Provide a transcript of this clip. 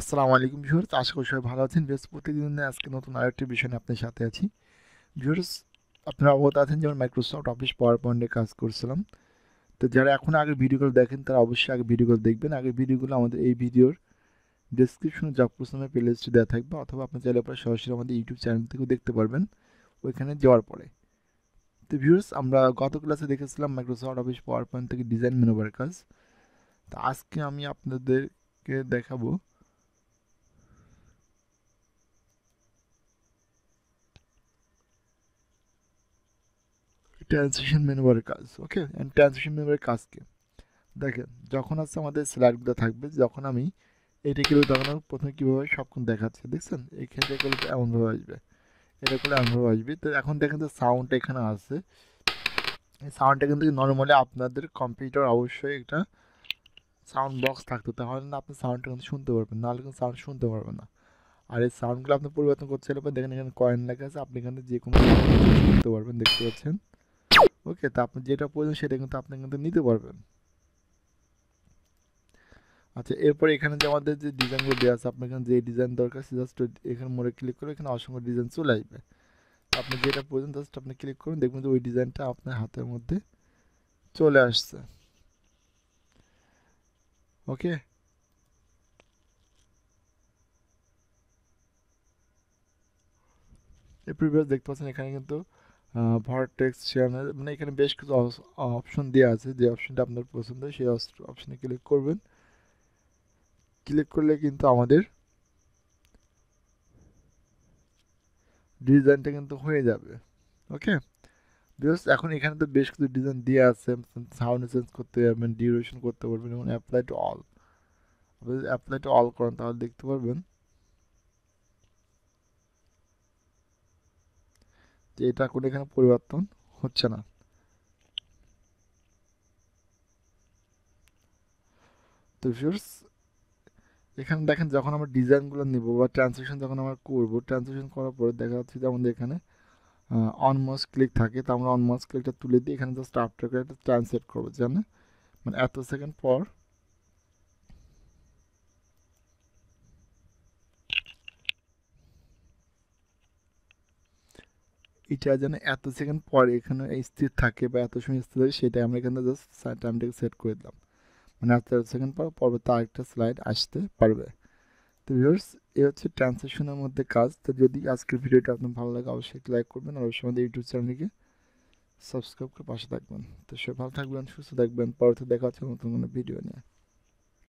আসসালামু আলাইকুম ভিউয়ার্স, আশা করি সবাই ভালো আছেন। প্রতিদিন আজকে নতুন আরেকটি বিষয় নিয়ে আপনার সাথে আছি। ভিউয়ার্স, আপনারা অবগত আছেন যেমন মাইক্রোসফট অফিস পাওয়ার পয়েন্টে কাজ করছিলাম। তো যারা এখন আগে ভিডিওগুলো দেখেন তারা অবশ্যই আগে ভিডিওগুলো দেখবেন। আগে ভিডিওগুলো আমাদের এই ভিডিওর ডেসক্রিপশনে জব প্রসেসের প্লেলিস্টে দেওয়া থাকবে, অথবা আপনি চাইলে পরে সরাসরি আমাদের ইউটিউব চ্যানেল থেকেও দেখতে পারবেন ওইখানে যাওয়ার পরে। তো ভিউয়ার্স, আমরা গত ক্লাসে দেখেছিলাম মাইক্রোসফট অফিস পাওয়ার পয়েন্ট থেকে ডিজাইন মেনুবার কাজ। তো আজকে আমি আপনাদেরকে দেখাবো ট্রানজিশন মেনুবারের কাজ। ওকে, অ্যান্ড ট্রানজিশন মেনুবারের কাজ কি? দেখেন, যখন আছে আমাদের স্লাইডগুলো থাকবে, যখন আমি এটা করবো তখন আমি প্রথমে কীভাবে সবক্ষণ দেখাচ্ছে, দেখছেন? এখান থেকে করলে তো এমনভাবে আসবে, এটা করলে এমনভাবে আসবে। তো এখন দেখেন যে সাউন্ডটা এখানে আছে, এই সাউন্ডটা কিন্তু নর্মালি আপনাদের কম্পিউটার অবশ্যই একটা সাউন্ড বক্স থাকতো, তাহলে না আপনি সাউন্ডটা কিন্তু শুনতে পারবেন, নাহলে কিন্তু সাউন্ড শুনতে পারবেন না। আর এই সাউন্ডগুলো আপনি পরিবর্তন করতে চাইলে দেখেন এখানে কয়েন লেখা আছে, আপনি এখানে যে কোনো করতে পারবেন, দেখতে পাচ্ছেন? ওকে, তা আপনি যেটা প্রয়োজন সেটা কিন্তু আপনি কিন্তু নিতে পারবেন। আচ্ছা, এরপরে এখানে যে আমাদের যে ডিজাইনগুলো দেওয়া আছে, আপনার এখানে যে ডিজাইন দরকার সে জাস্ট এখানে মোড়ে ক্লিক করে এখানে অসংখ্য ডিজাইন চলে আসবে। আপনি যেটা প্রয়োজন জাস্ট আপনি ক্লিক করুন, দেখবেন যে ওই ডিজাইনটা আপনার হাতের মধ্যে চলে আসছে। ওকে, এরপর দেখতে পাচ্ছেন এখানে কিন্তু ভরটেক্স চ্যানেল, মানে এখানে বেশ কিছু অপশন দেওয়া আছে, যে অপশনটা আপনার পছন্দ হয় সেই অপশনে ক্লিক করবেন। ক্লিক করলে কিন্তু আমাদের ডিজাইনটা কিন্তু হয়ে যাবে। ওকে, বিকজ এখন এখানে তো বেশ কিছু ডিজাইন দেওয়া আছে, সাউন্ড চেঞ্জ করতে পারবেন, ডিউরেশন করতে পারবেন, এবং অ্যাপ্লাই টু অল। আপনি যদি অ্যাপ্লাই টু অল করেন তাহলে দেখতে পারবেন যে এটা কোনো এখানে পরিবর্তন হচ্ছে না। তো ভিউয়ার্স, এখানে দেখেন যখন আমরা ডিজাইনগুলো নিব বা ট্রান্সলেশন যখন আমরা করব, ট্রান্সলেশন করার পরে দেখা যাচ্ছে যে আমাদের এখানে অনমাস্ক ক্লিক থাকে, তো আমরা অনমাস্ক ক্লিকটা তুলে দিই, এখানে জাস্ট আফটার করে একটা ট্রান্সলেট করবো, জানেন? মানে এত সেকেন্ড পর এটা যেন এত সেকেন্ড পর এখানে স্থির থাকে বা এত সময় স্থির থাকে, সেটাই আমরা এখানে জাস্ট টাইমটাকে সেট করে দিলাম। মানে এত সেকেন্ড পর পরবর্তী আরেকটা স্লাইড আসতে পারবে। তো ভিউয়ার্স, এই হচ্ছে ট্রান্সলেশনের মধ্যে কাজ। তো যদি আজকের ভিডিওটা আপনার ভালো লাগে অবশ্যই লাইক করবেন, আর অবশ্যই আমাদের ইউটিউব চ্যানেলকে সাবস্ক্রাইব করে পাশে থাকবেন। তো সবাই ভালো থাকবেন, সুস্থ থাকবেন, পরবর্তী দেখা হচ্ছে নতুন কোনো ভিডিও নিয়ে।